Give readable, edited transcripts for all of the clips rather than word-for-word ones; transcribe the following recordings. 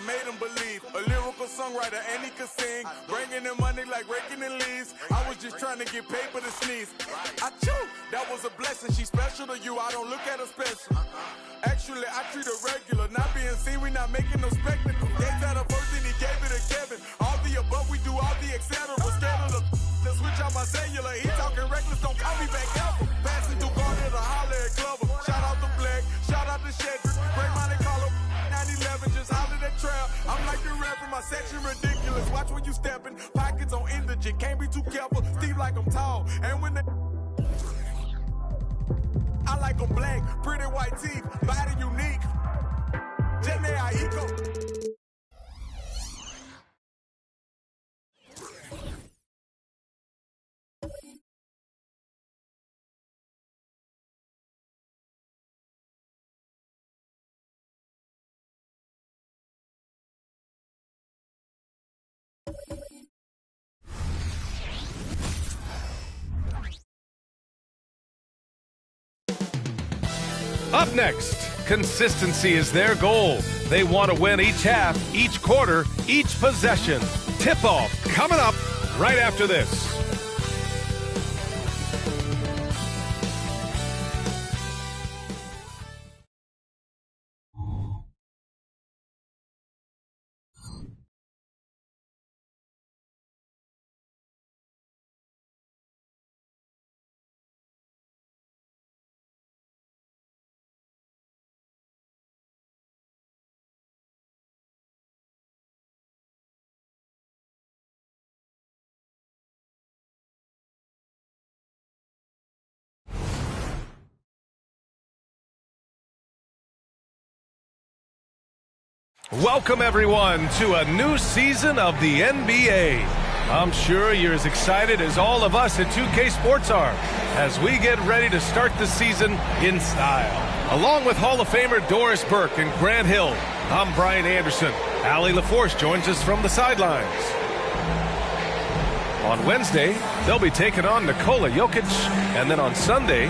made him believe. A lyrical songwriter and he could sing. Bringing in money like raking in leaves. I was just trying to get paper to sneeze. I chew, that was a blessing. She special to you, I don't look at her special. Actually, I treat her regular. Not being seen, we not making no spectacle. Gates had a first and he gave it to Kevin. All the above, we do all the etc. Scared of the switch on my cellular. He talking reckless, don't call me back ever. Passing through Garden to holler at Glover. Shout out to Black, shout out to Shedrick. Great Monte Carlo, 911, just hollered at Trail. I'm like the rapper, my section ridiculous. Watch when you stepping, pockets on indigent. Can't be too careful, Steve like I'm tall. And when they I like them black, pretty white teeth, body unique. Jenny Aiko. Up next, consistency is their goal. They want to win each half, each quarter, each possession. Tip-off coming up right after this. Welcome, everyone, to a new season of the NBA. I'm sure you're as excited as all of us at 2K Sports are as we get ready to start the season in style. Along with Hall of Famer Doris Burke and Grant Hill, I'm Brian Anderson. Allie LaForce joins us from the sidelines. On Wednesday, they'll be taking on Nikola Jokic, and then on Sunday,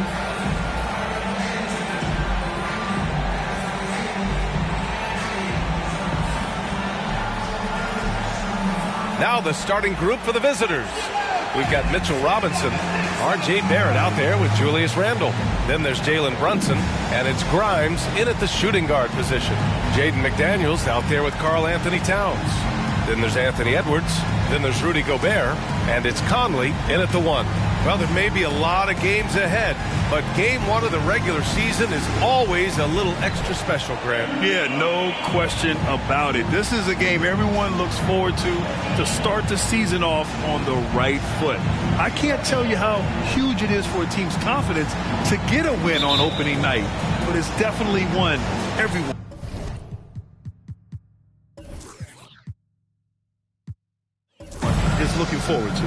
now the starting group for the visitors. We've got Mitchell Robinson, R.J. Barrett out there with Julius Randle. Then there's Jalen Brunson, and it's Grimes in at the shooting guard position. Jaden McDaniels out there with Karl Anthony Towns. Then there's Anthony Edwards. Then there's Rudy Gobert, and it's Conley in at the 1. Well, there may be a lot of games ahead, but game 1 of the regular season is always a little extra special, Grant. Yeah, no question about it. This is a game everyone looks forward to start the season off on the right foot. I can't tell you how huge it is for a team's confidence to get a win on opening night, but it's definitely one everyone is looking forward to.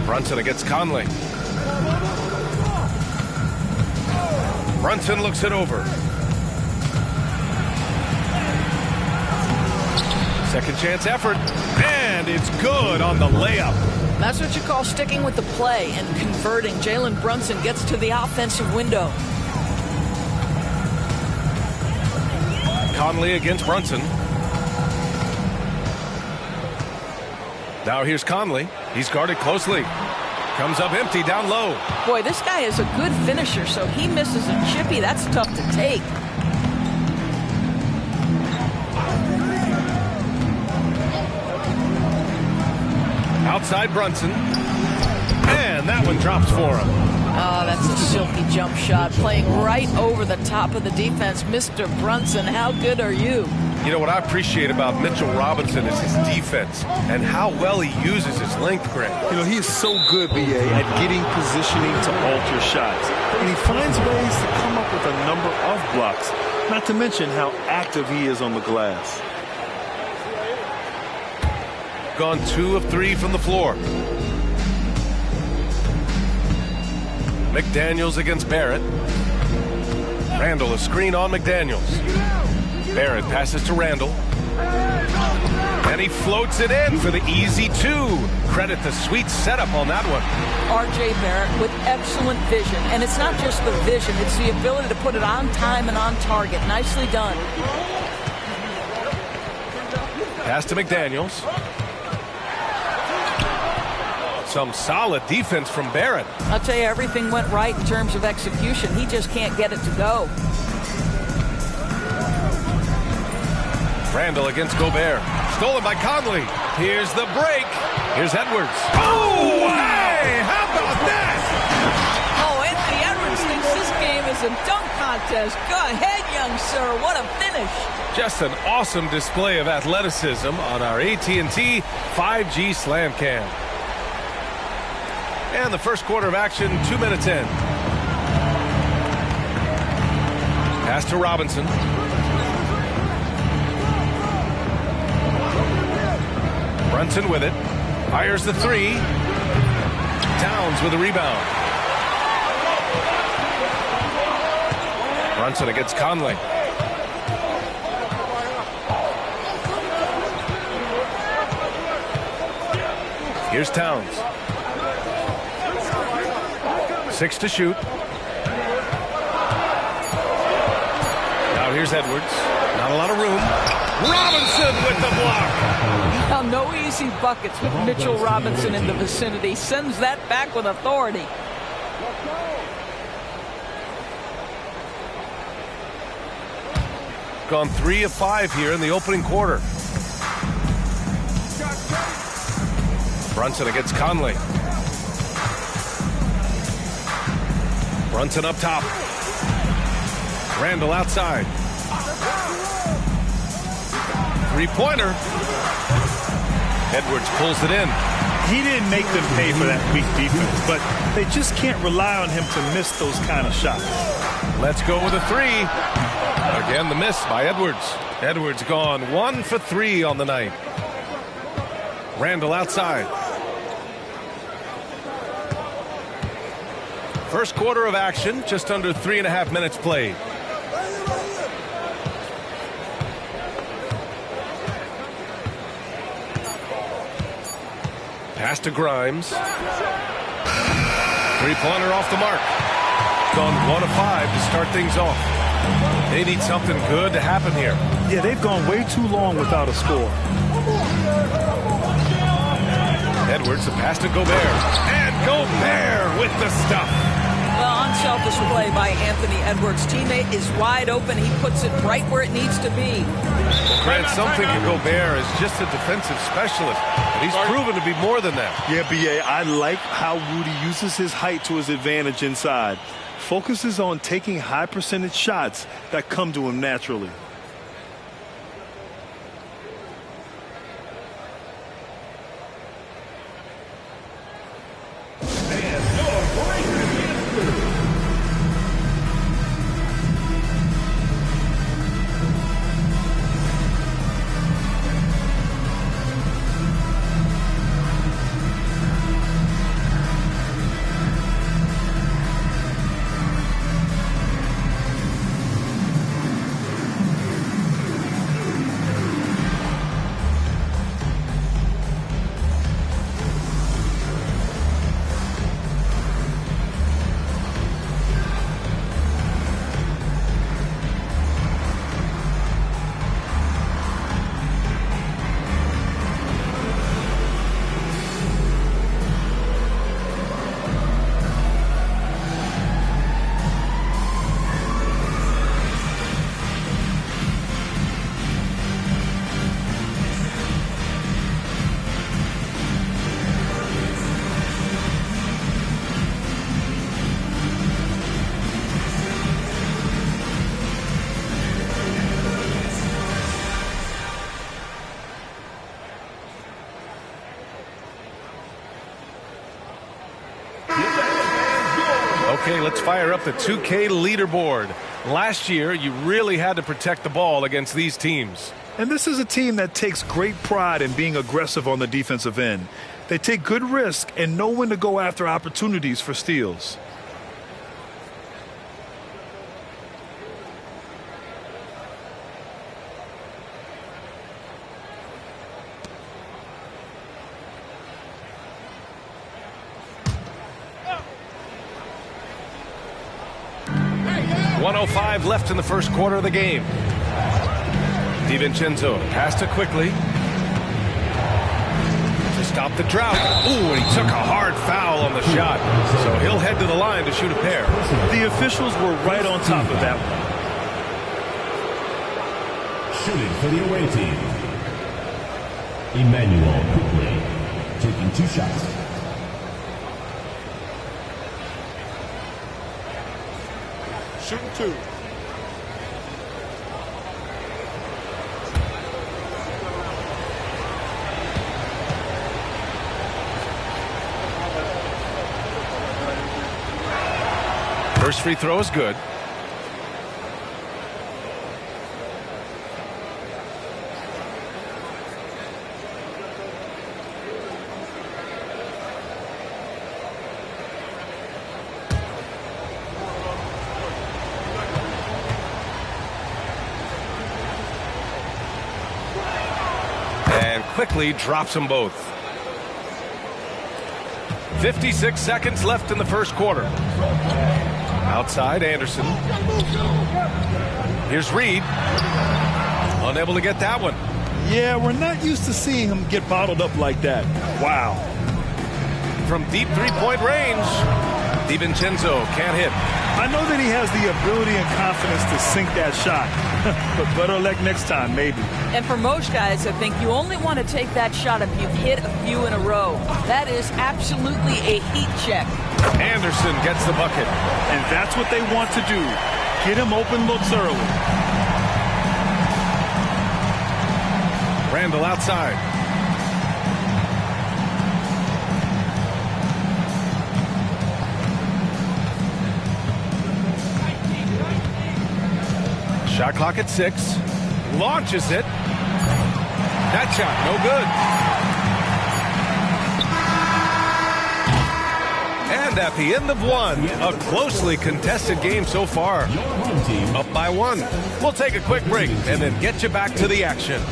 Brunson against Conley. Brunson looks it over. Second chance effort, and it's good on the layup. That's what you call sticking with the play and converting. Jalen Brunson gets to the offensive window. Conley against Brunson. Now here's Conley. He's guarded closely. Comes up empty down low. Boy, this guy is a good finisher, so he misses a chippy. That's tough to take. Outside Brunson. And that one drops for him. Oh, that's a silky jump shot. Playing right over the top of the defense. Mr. Brunson, how good are you? You know, what I appreciate about Mitchell Robinson is his defense and how well he uses his length, Grant. You know, he is so good, B.A., at getting positioning to alter shots. And he finds ways to come up with a number of blocks, not to mention how active he is on the glass. Gone 2 of 3 from the floor. McDaniels against Barrett. Randle, a screen on McDaniels. Barrett passes to Randle. And he floats it in for the easy 2. Credit the sweet setup on that one. R.J. Barrett with excellent vision. And it's not just the vision, it's the ability to put it on time and on target. Nicely done. Pass to McDaniels. Some solid defense from Barrett. I'll tell you, everything went right in terms of execution. He just can't get it to go. Randall against Gobert. Stolen by Conley. Here's the break. Here's Edwards. Oh, hey! How about that? Oh, Anthony Edwards thinks this game is a dunk contest. Go ahead, young sir. What a finish. Just an awesome display of athleticism on our AT&T 5G Slam Cam. And the first quarter of action, 2 minutes in. Pass to Robinson. Brunson with it. Fires the 3. Towns with a rebound. Brunson against Conley. Here's Towns. 6 to shoot. Now here's Edwards. Not a lot of room. Robinson with the block. Now, no easy buckets with Mitchell Robinson in the vicinity. Sends that back with authority. Gone 3 of 5 here in the opening quarter. Brunson against Conley. Brunson up top. Randall outside. 3-pointer. Edwards pulls it in. He didn't make them pay for that weak defense, but they just can't rely on him to miss those kind of shots. Let's go with a 3. Again, the miss by Edwards. Edwards gone 1 for 3 on the night. Randall outside. First quarter of action, just under 3.5 minutes played. Pass to Grimes. 3-pointer off the mark. Gone 1 of 5 to start things off. They need something good to happen here. Yeah, they've gone way too long without a score. Edwards, the pass to Gobert. And Gobert with the stuff. Well, unselfish play by Anthony Edwards. Teammate is wide open. He puts it right where it needs to be. Well, Grant, some think of Gobert as just a defensive specialist, but he's proven to be more than that. Yeah, B.A., I like how Rudy uses his height to his advantage inside. Focuses on taking high percentage shots that come to him naturally. Okay, let's fire up the 2K leaderboard. Last year, you really had to protect the ball against these teams. And this is a team that takes great pride in being aggressive on the defensive end. They take good risk and know when to go after opportunities for steals. 1:05 left in the first quarter of the game. DiVincenzo passed it quickly to stop the drought. Ooh, and he took a hard foul on the shot. So he'll head to the line to shoot a pair. The officials were right on top of that one. Shooting for the away team, Emmanuel quickly taking 2 shots. Shooting 2. First free throw is good. And quickly drops them both. 56 seconds left in the first quarter. Outside, Anderson. Here's Reed. Unable to get that one. Yeah, we're not used to seeing him get bottled up like that. Wow. From deep three-point range, DiVincenzo can't hit. I know that he has the ability and confidence to sink that shot. But better luck next time, maybe. And for most guys, I think you only want to take that shot if you've hit a few in a row. That is absolutely a heat check. Anderson gets the bucket. And that's what they want to do. Get him open looks early. Randall outside. Shot clock at 6. Launches it. That shot, no good. And at the end of one, a closely contested game so far. Up by 1. We'll take a quick break and then get you back to the action.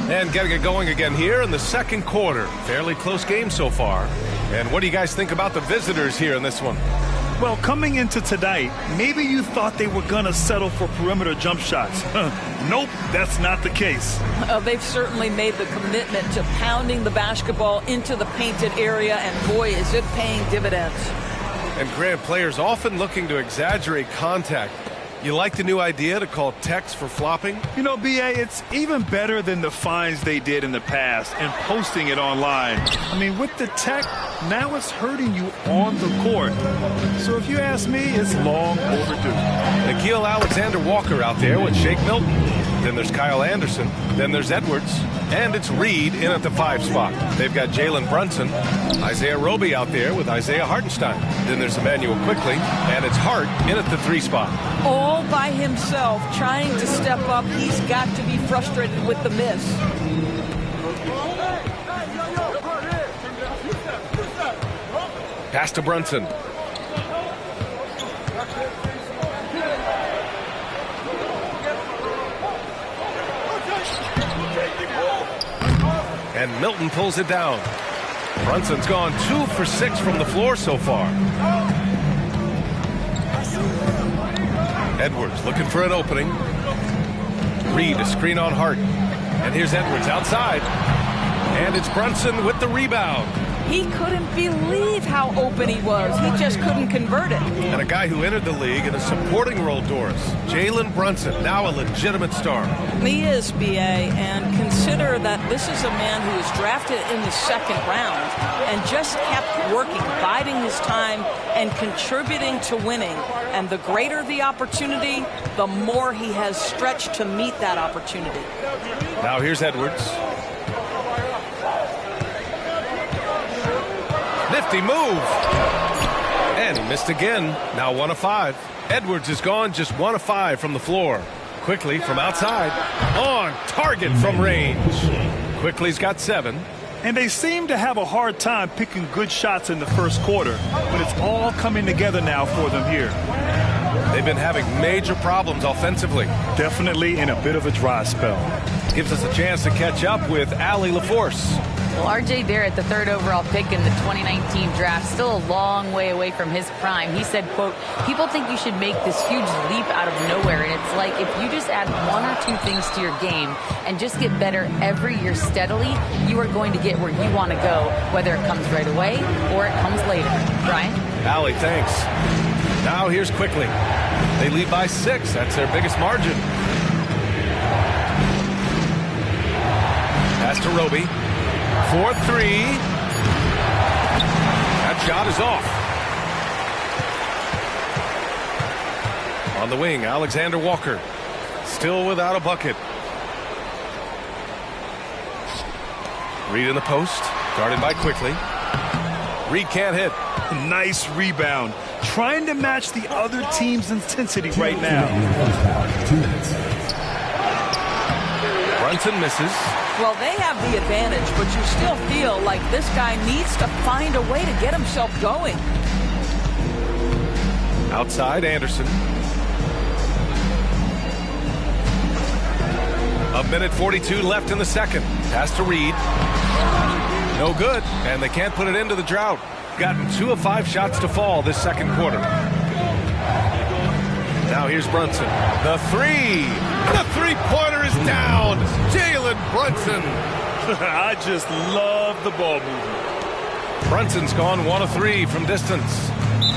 And getting it going again here in the second quarter. Fairly close game so far. And what do you guys think about the visitors here in this one? Well, coming into tonight, maybe you thought they were going to settle for perimeter jump shots. Nope, that's not the case. They've certainly made the commitment to pounding the basketball into the painted area, and boy, is it paying dividends. And Grant, players often looking to exaggerate contact. You like the new idea to call techs for flopping? You know, B.A., it's even better than the fines they did in the past and posting it online. I mean, with the tech, now it's hurting you on the court. So if you ask me, it's long overdue. Nickeil Alexander-Walker out there with Shake Milton. Then there's Kyle Anderson. Then there's Edwards. And it's Reed in at the 5 spot. They've got Jalen Brunson. Isaiah Roby out there with Isaiah Hartenstein. Then there's Emmanuel Quickly. And it's Hart in at the 3 spot. All by himself, trying to step up. He's got to be frustrated with the miss. Pass to Brunson. And Milton pulls it down. Brunson's gone 2 for 6 from the floor so far. Edwards looking for an opening. Reed a screen on Hart. And here's Edwards outside. And it's Brunson with the rebound. He couldn't believe how open he was. He just couldn't convert it. And a guy who entered the league in a supporting role, Doris, Jalen Brunson, now a legitimate star. He is, B.A., and consider that this is a man who was drafted in the second round and just kept working, biding his time, and contributing to winning. And the greater the opportunity, the more he has stretched to meet that opportunity. Now here's Edwards. Nifty move. And he missed again. Now 1 of 5. Edwards is gone just 1 of 5 from the floor. Quickly from outside. On target from range. Quickly's got 7. And they seem to have a hard time picking good shots in the first quarter, but it's all coming together now for them here. They've been having major problems offensively. Definitely in a bit of a dry spell. Gives us a chance to catch up with Allie LaForce. Well, R.J. Barrett, the 3rd overall pick in the 2019 draft, still a long way away from his prime. He said, quote, people think you should make this huge leap out of nowhere. And it's like if you just add 1 or 2 things to your game and just get better every year steadily, you are going to get where you want to go, whether it comes right away or it comes later. Brian? Allie, thanks. Now here's Quickly. They lead by 6. That's their biggest margin. Pass to Roby. 4-3. That shot is off. On the wing, Alexander Walker. Still without a bucket. Reed in the post. Guarded by Quickly. Reed can't hit. Nice rebound. Trying to match the other team's intensity right now. 2 minutes. Brunson misses. Well, they have the advantage, but you still feel like this guy needs to find a way to get himself going. Outside, Anderson. 1:42 left in the second. Pass to Reed. No good, and they can't put it into the drought. Gotten 2 of 5 shots to fall this second quarter. Now here's Brunson. The 3. The 3-pointer is down. Jalen Brunson. I just love the ball movement. Brunson's gone 1 of 3 from distance.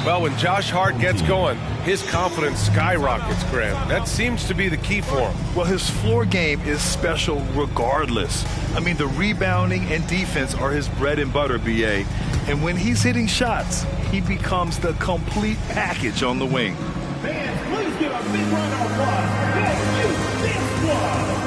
Well, when Josh Hart gets going, his confidence skyrockets, Graham. That seems to be the key for him. Well, his floor game is special regardless. I mean, the rebounding and defense are his bread and butter, B.A. And when he's hitting shots, he becomes the complete package on the wing. Fans, please give a big round of applause. Thank you, this one.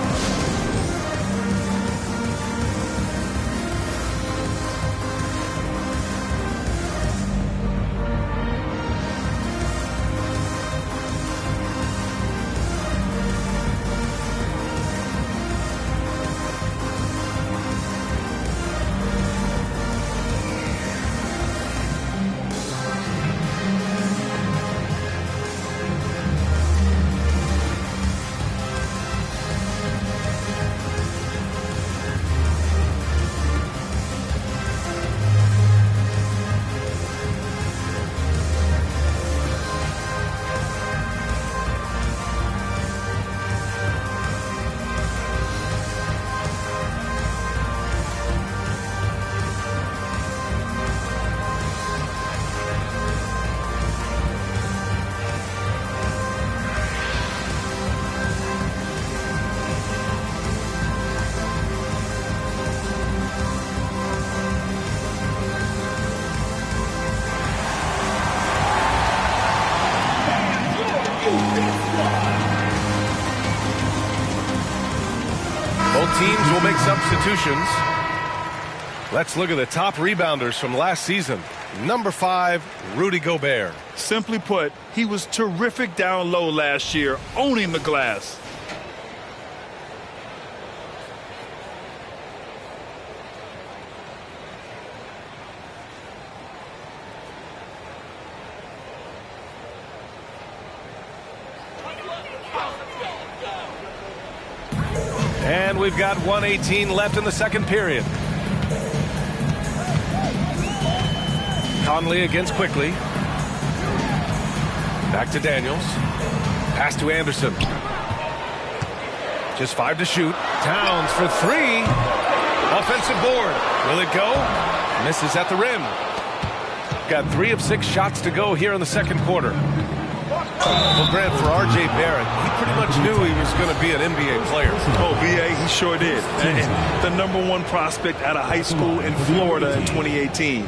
Both teams will make substitutions. Let's look at the top rebounders from last season. Number 5, Rudy Gobert. Simply put, he was terrific down low last year, owning the glass. And we've got 1:18 left in the second period. Conley against Quickly. Back to Daniels. Pass to Anderson. Just 5 to shoot. Towns for 3. Offensive board. Will it go? Misses at the rim. Got 3 of 6 shots to go here in the second quarter. Well, Grant, for R.J. Barrett, he pretty much knew he was going to be an NBA player. Oh, B.A., he sure did. And the #1 prospect out of high school in Florida in 2018.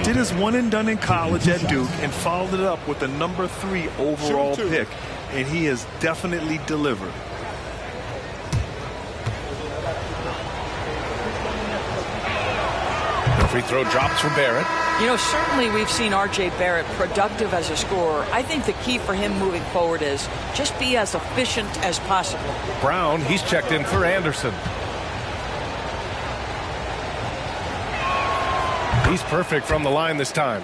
Did his one and done in college at Duke and followed it up with the #3 overall pick. And he has definitely delivered. The free throw drops for Barrett. You know, certainly we've seen R.J. Barrett productive as a scorer. I think the key for him moving forward is just be as efficient as possible. Brown, he's checked in for Anderson. He's perfect from the line this time.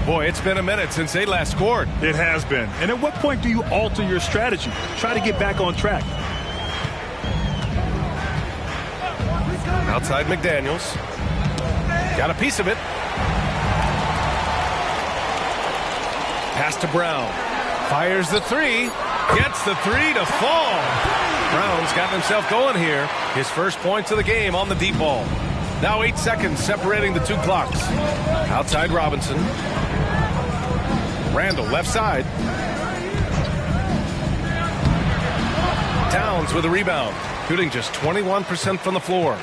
Boy, it's been a minute since they last scored. It has been. And at what point do you alter your strategy? Try to get back on track. Outside McDaniels. Got a piece of it. Pass to Brown. Fires the 3. Gets the 3 to fall. Brown's got himself going here. His first points of the game on the deep ball. Now 8 seconds separating the 2 clocks. Outside Robinson. Randall left side. Towns with a rebound. Shooting just 21% from the floor.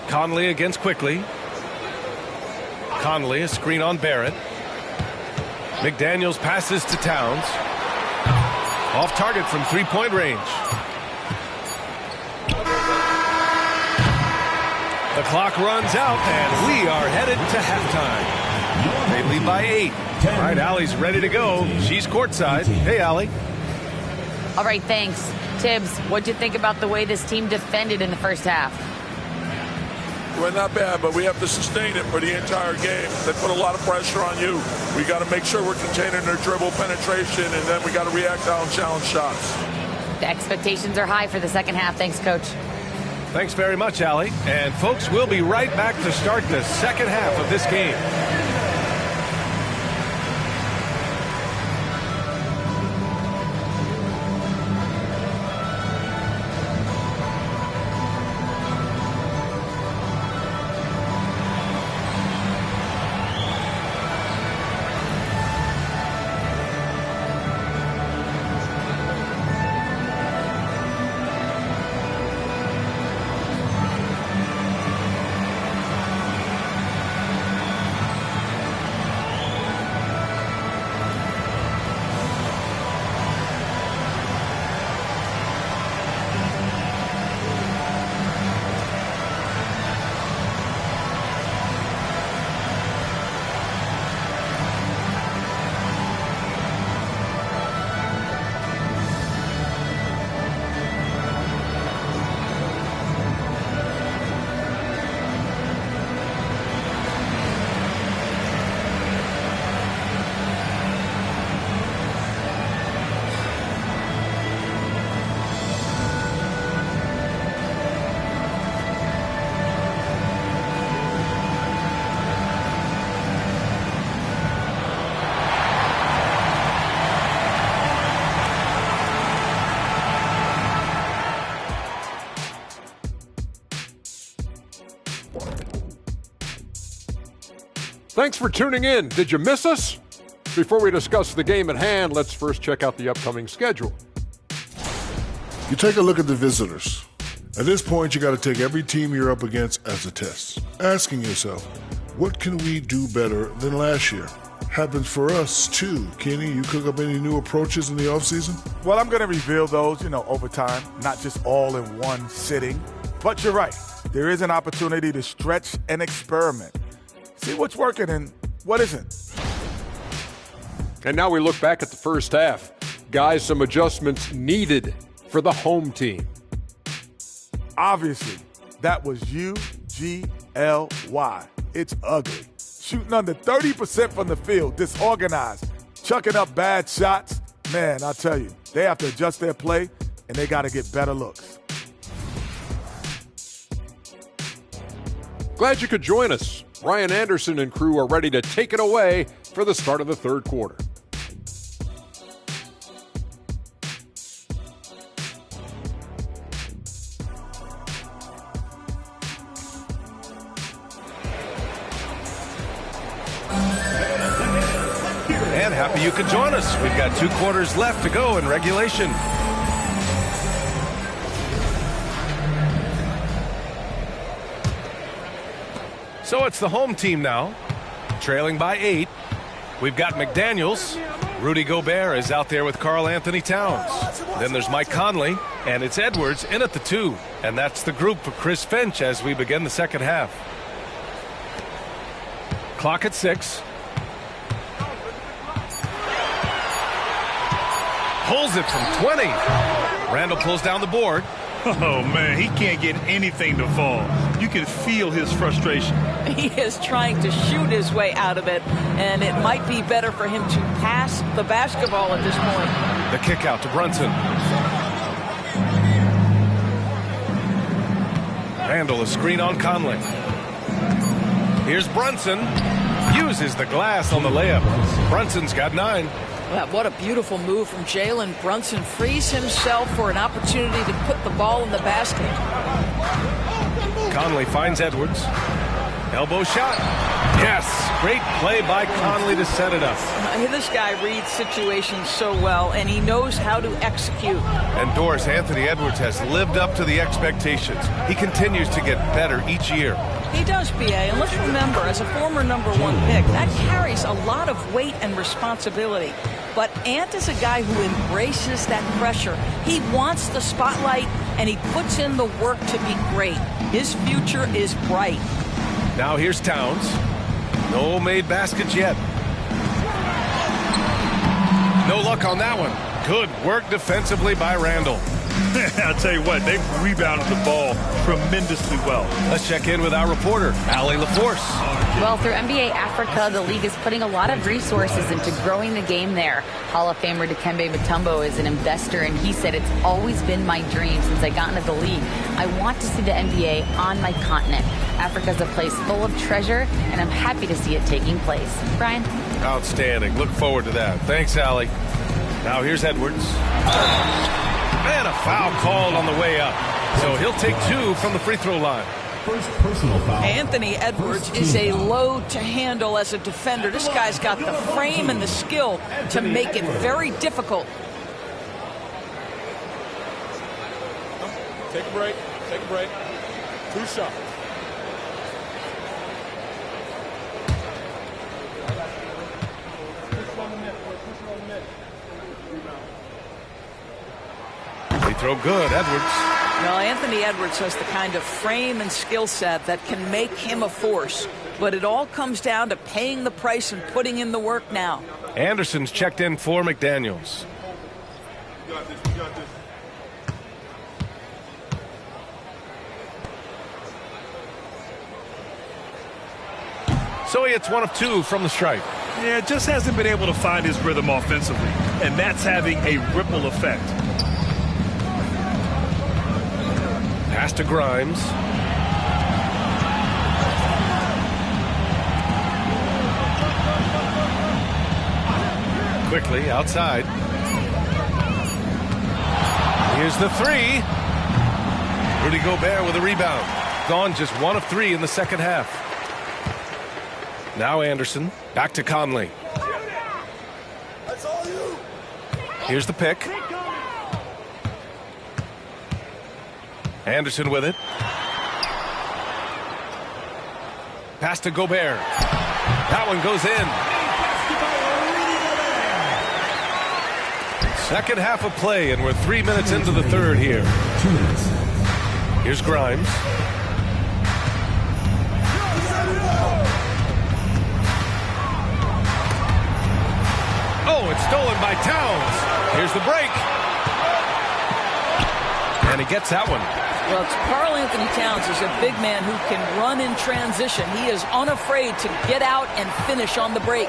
Conley against Quickly. Conley, a screen on Barrett. McDaniels passes to Towns. Off target from 3-point range. The clock runs out, and we are headed to halftime. They lead by 8. All right, Allie's ready to go. She's courtside. Hey, Allie. All right, thanks. Tibbs, what'd you think about the way this team defended in the first half? Well, not bad, but we have to sustain it for the entire game. They put a lot of pressure on you. We got to make sure we're containing their dribble penetration, and then we got to react on challenge shots. The expectations are high for the second half. Thanks, Coach. Thanks very much, Allie. And, folks, we'll be right back to start the second half of this game. Thanks for tuning in. Did you miss us? Before we discuss the game at hand, let's first check out the upcoming schedule. You take a look at the visitors. At this point, you got to take every team you're up against as a test, asking yourself, what can we do better than last year? Happens for us, too. Kenny, you cook up any new approaches in the offseason? Well, I'm going to reveal those, over time, not just all in one sitting. But you're right. There is an opportunity to stretch and experiment. See what's working and what isn't. And now we look back at the first half. Guys, some adjustments needed for the home team. Obviously, that was UGLY. It's ugly. Shooting under 30% from the field, disorganized, chucking up bad shots. Man, I tell you, they have to adjust their play, and they got to get better looks. Glad you could join us. Ryan Anderson and crew are ready to take it away for the start of the third quarter. fan. Happy you could join us. We've got 2 quarters left to go in regulation. So it's the home team now, trailing by 8. We've got McDaniels. Rudy Gobert is out there with Karl Anthony Towns. Then there's Mike Conley, and it's Edwards in at the 2. And that's the group for Chris Finch as we begin the second half. Clock at 6. Pulls it from 20. Randall pulls down the board. Oh, man, he can't get anything to fall. You can feel his frustration. He is trying to shoot his way out of it, and it might be better for him to pass the basketball at this point. The kick out to Brunson. Randall, a screen on Conley. Here's Brunson. Uses the glass on the layup. Brunson's got 9. Well, what a beautiful move from Jalen Brunson. Frees himself for an opportunity to put the ball in the basket. Conley finds Edwards. Elbow shot. Yes, great play by Conley to set it up. This guy reads situations so well, and he knows how to execute. And Doris, Anthony Edwards has lived up to the expectations. He continues to get better each year. He does, BA, and let's remember, as a former number 1 pick, that carries a lot of weight and responsibility. But Ant is a guy who embraces that pressure. He wants the spotlight, and he puts in the work to be great. His future is bright. Now here's Towns. No made baskets yet. No luck on that one. Good work defensively by Randall. I'll tell you what, they've rebounded the ball tremendously well. Let's check in with our reporter, Allie LaForce. Well, through NBA Africa, the league is putting a lot of resources into growing the game there. Hall of Famer Dikembe Mutombo is an investor, and he said, "It's always been my dream since I got into the league. I want to see the NBA on my continent. Africa's a place full of treasure, and I'm happy to see it taking place." Brian? Outstanding. Look forward to that. Thanks, Allie. Now here's Edwards. And a foul called on the way up. So he'll take 2 from the free throw line. First personal foul. Anthony Edwards is a load to handle as a defender. This guy's got the frame and the skill to make it very difficult. Take a break. Take a break. 2 shots. Free throw good, Edwards. Well, Anthony Edwards has the kind of frame and skill set that can make him a force. But it all comes down to paying the price and putting in the work now. Anderson's checked in for McDaniels. You got this. You got this. So he hits 1 of 2 from the stripe. Yeah, just hasn't been able to find his rhythm offensively, and that's having a ripple effect. Pass to Grimes. Quickly outside. Here's the 3. Rudy Gobert with a rebound. Gone just 1 of 3 in the second half. Now Anderson. Back to Conley. Here's the pick. Anderson with it. Pass to Gobert. That one goes in. Second half of play, and we're 3 minutes into the third here. 2 minutes. Here's Grimes. Oh, it's stolen by Towns. Here's the break. And he gets that one. Well, Karl Anthony Towns is a big man who can run in transition. He is unafraid to get out and finish on the break.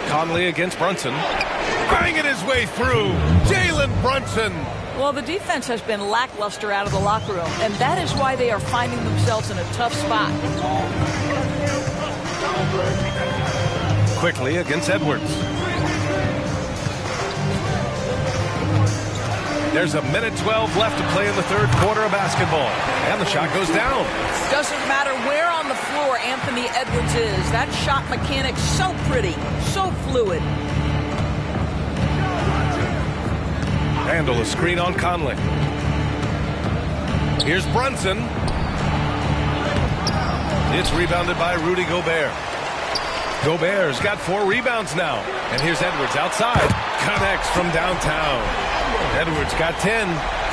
Conley against Brunson. Banging his way through. Jalen Brunson. Well, the defense has been lackluster out of the locker room, and that is why they are finding themselves in a tough spot. Quickly against Edwards. There's a minute 12 left to play in the third quarter of basketball. And the shot goes down. Doesn't matter where on the floor Anthony Edwards is. That shot mechanic so pretty, so fluid. Randall, a screen on Conley. Here's Brunson. It's rebounded by Rudy Gobert. Gobert's got 4 rebounds now. And here's Edwards outside. Connects from downtown. Edwards got 10.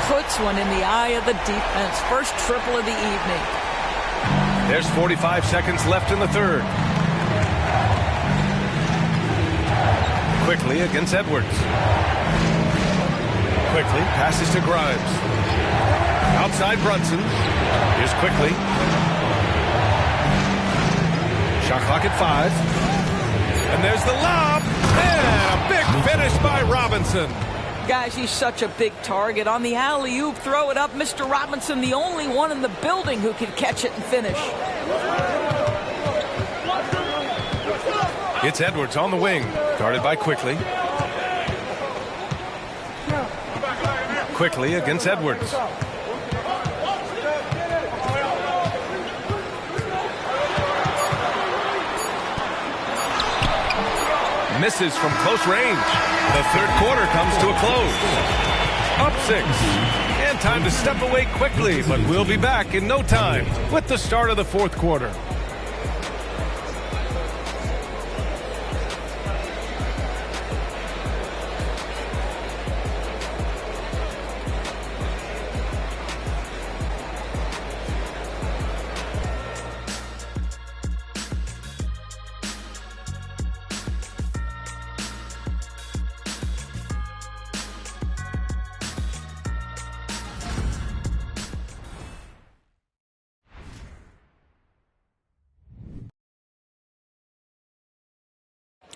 Puts one in the eye of the defense. First triple of the evening. There's 45 seconds left in the third. Quickly against Edwards. Quickly passes to Grimes. Outside Brunson. Here's Quickly. Shot clock at 5. And there's the lob. And a big finish by Robinson. Guys, he's such a big target. On the alley-oop, throw it up. Mr. Robinson, the only one in the building who can catch it and finish. It's Edwards on the wing. Guarded by Quickly. Quickly against Edwards. Misses from close range. The third quarter comes to a close. Up 6. And time to step away quickly, but we'll be back in no time with the start of the fourth quarter.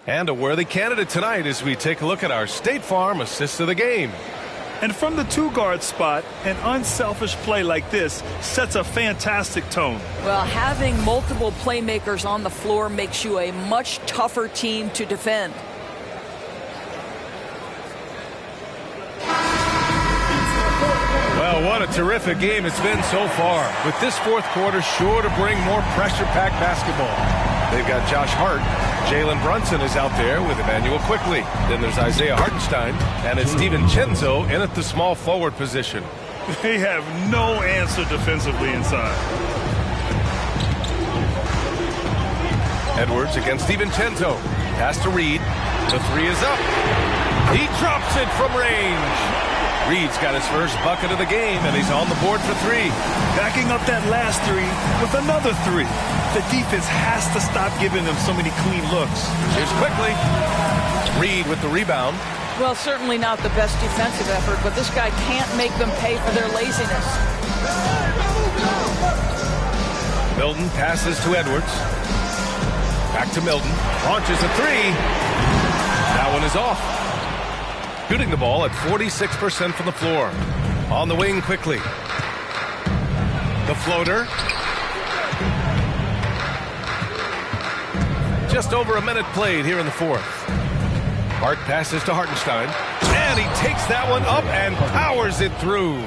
And a worthy candidate tonight as we take a look at our State Farm assist of the game. And from the 2-guard spot, an unselfish play like this sets a fantastic tone. Well, having multiple playmakers on the floor makes you a much tougher team to defend. Well, what a terrific game it's been so far. With this fourth quarter sure to bring more pressure-packed basketball. They've got Josh Hart. Jalen Brunson is out there with Emmanuel Quickly. Then there's Isaiah Hartenstein. And it's DiVincenzo in at the small forward position. They have no answer defensively inside. Edwards against DiVincenzo. Pass to Reed. The 3 is up. He drops it from range. Reed's got his first bucket of the game, and he's on the board for 3. Backing up that last 3 with another 3. The defense has to stop giving them so many clean looks. Here's Quickly. Reed with the rebound. Well, certainly not the best defensive effort, but this guy can't make them pay for their laziness. Milton passes to Edwards. Back to Milton. Launches a 3. That one is off. Shooting the ball at 46% from the floor. On the wing Quickly. The floater. Just over a minute played here in the fourth. Hart passes to Hartenstein. And he takes that one up and powers it through.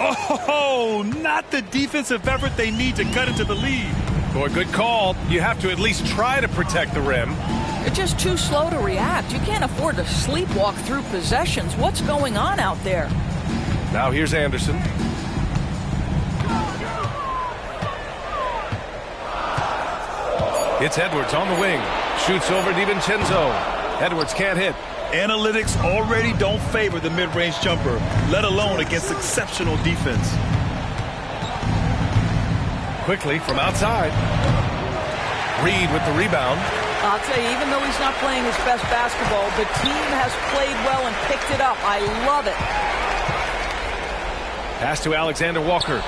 Oh, not the defensive effort they need to cut into the lead. Boy, good call. You have to at least try to protect the rim. They're just too slow to react. You can't afford to sleepwalk through possessions. What's going on out there? Now here's Anderson. It's Edwards on the wing. Shoots over DiVincenzo. Edwards can't hit. Analytics already don't favor the mid-range jumper, let alone against exceptional defense. Quickly from outside. Reed with the rebound. I'll tell you, even though he's not playing his best basketball, the team has played well and picked it up. I love it. Pass to Alexander Walker.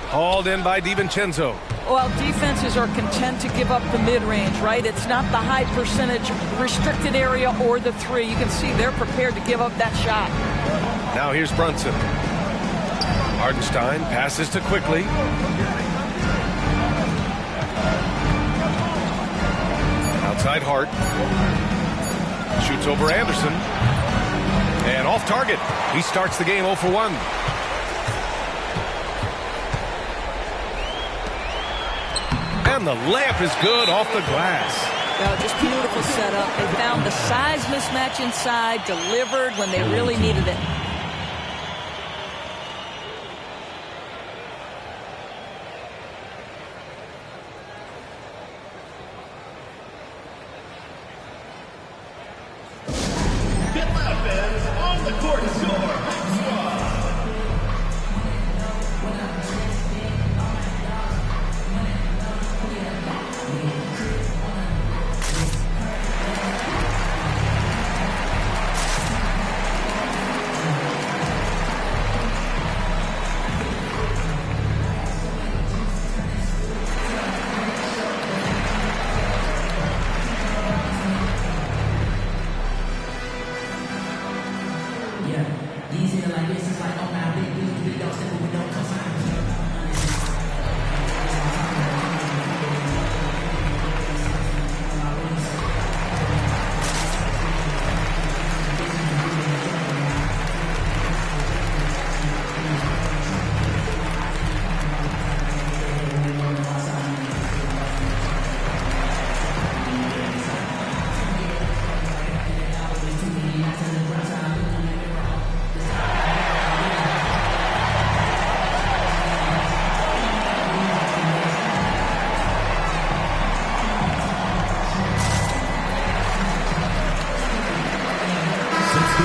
Hauled in by DiVincenzo. Well, defenses are content to give up the mid-range, right? It's not the high percentage restricted area or the 3. You can see they're prepared to give up that shot. Now here's Brunson. Hartenstein passes to Quickly. Outside Hart. Shoots over Anderson. And off target. He starts the game 0 for 1. And the layup is good off the glass. Just beautiful setup. They found the size mismatch inside, delivered when they really needed it. On the court score.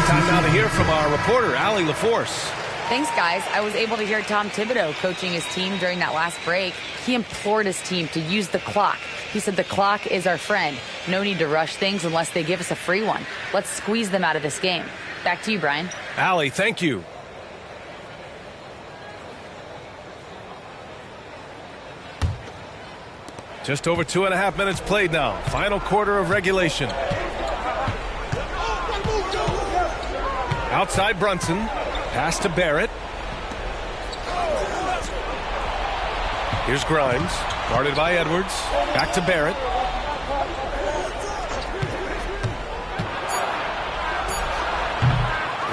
Time now to hear from our reporter, Allie LaForce. Thanks, guys. I was able to hear Tom Thibodeau coaching his team during that last break. He implored his team to use the clock. He said the clock is our friend. No need to rush things unless they give us a free one. Let's squeeze them out of this game. Back to you, Brian. Allie, thank you. Just over 2.5 minutes played now. Final quarter of regulation. Outside Brunson. Pass to Barrett. Here's Grimes. Guarded by Edwards. Back to Barrett.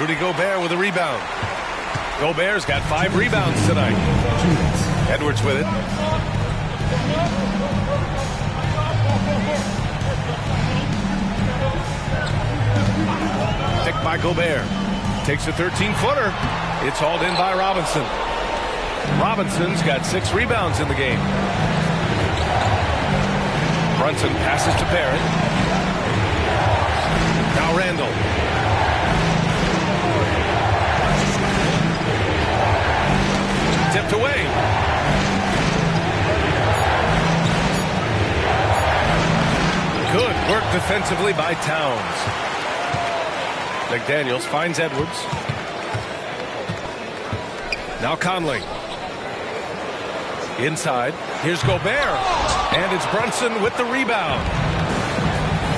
Rudy Gobert with a rebound. Gobert's got 5 rebounds tonight. Edwards with it. Picked by Gobert. Takes a 13-footer. It's hauled in by Robinson. Robinson's got 6 rebounds in the game. Brunson passes to Barrett. Now Randall. Tipped away. Good work defensively by Towns. McDaniels finds Edwards. Now Conley. Inside. Here's Gobert. And it's Brunson with the rebound.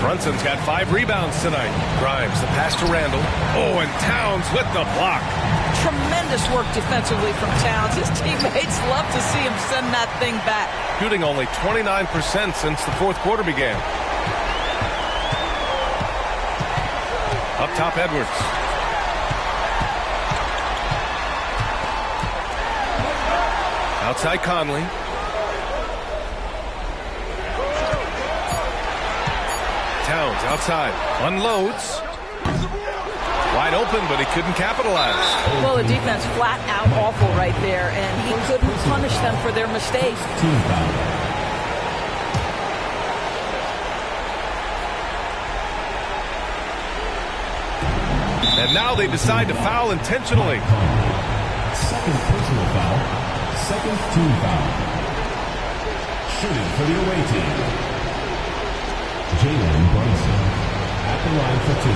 Brunson's got 5 rebounds tonight. Grimes, the pass to Randall. Oh, and Towns with the block. Tremendous work defensively from Towns. His teammates love to see him send that thing back. Shooting only 29% since the 4th quarter began. Up top, Edwards. Outside Conley. Towns outside. Unloads. Wide open, but he couldn't capitalize. Well, the defense flat out awful right there, and he couldn't punish them for their mistake. Team foul. And now they decide to foul intentionally. Second personal foul. Second team foul. Shooting for the away team. Jalen Brunson at the line for 2.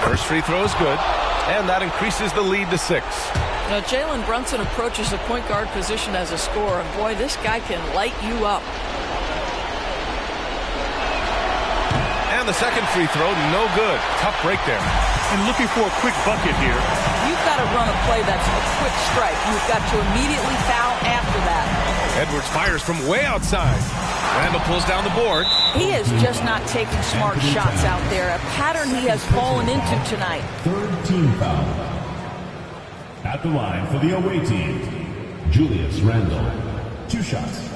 First free throw is good, and that increases the lead to 6. Now, Jalen Brunson approaches the point guard position as a scorer, and boy, this guy can light you up. And the second free throw, no good. Tough break there. and looking for a quick bucket here. You've got to run a play that's a quick strike. You've got to immediately foul after that. Edwards fires from way outside. Randall pulls down the board. He is just not taking smart shots out there, a pattern he has fallen into tonight. Third team foul. At the line for the away team, Julius Randle. 2 shots.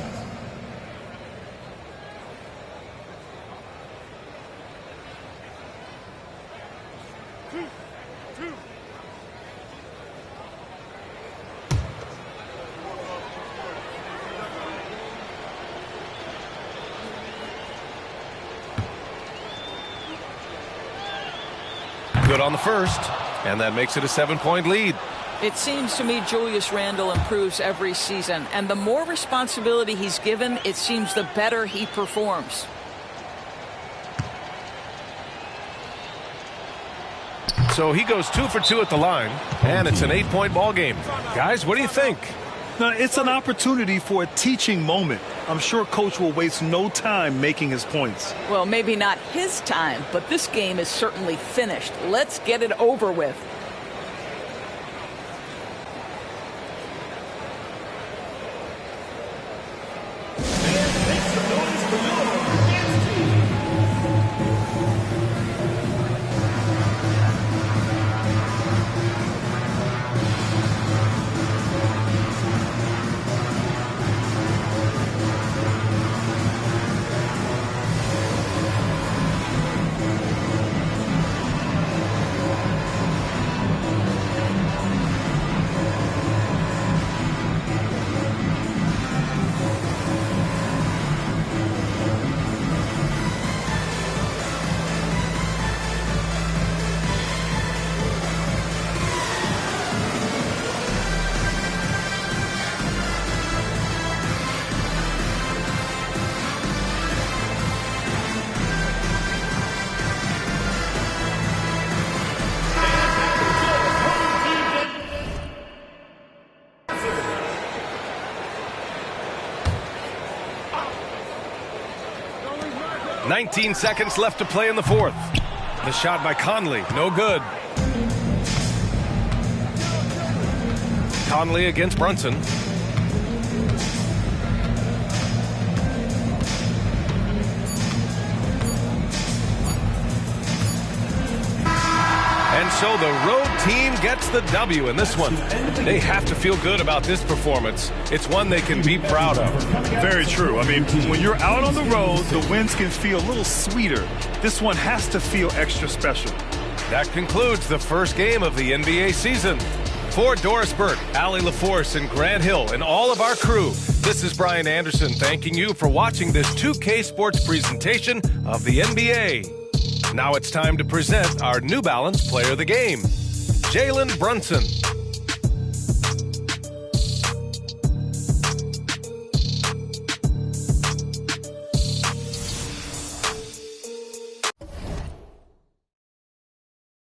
Good on the first, and that makes it a 7-point lead. It seems to me Julius Randle improves every season, and the more responsibility he's given, it seems the better he performs. So he goes 2 for 2 at the line, and it's an 8-point ball game. Guys, what do you think? Now, it's an opportunity for a teaching moment. I'm sure Coach will waste no time making his points. Well, maybe not his time, but this game is certainly finished. Let's get it over with. "19 seconds left to play in the fourth. The shot by Conley, no good. Conley against Brunson. And so the road team gets the W in this one. They have to feel good about this performance. It's one they can be proud of. Very true. I mean, when you're out on the road, the wins can feel a little sweeter. This one has to feel extra special. That concludes the first game of the NBA season. For Doris Burke, Allie LaForce, and Grant Hill, and all of our crew, this is Brian Anderson thanking you for watching this 2K Sports presentation of the NBA. Now it's time to present our New Balance Player of the Game, Jalen Brunson.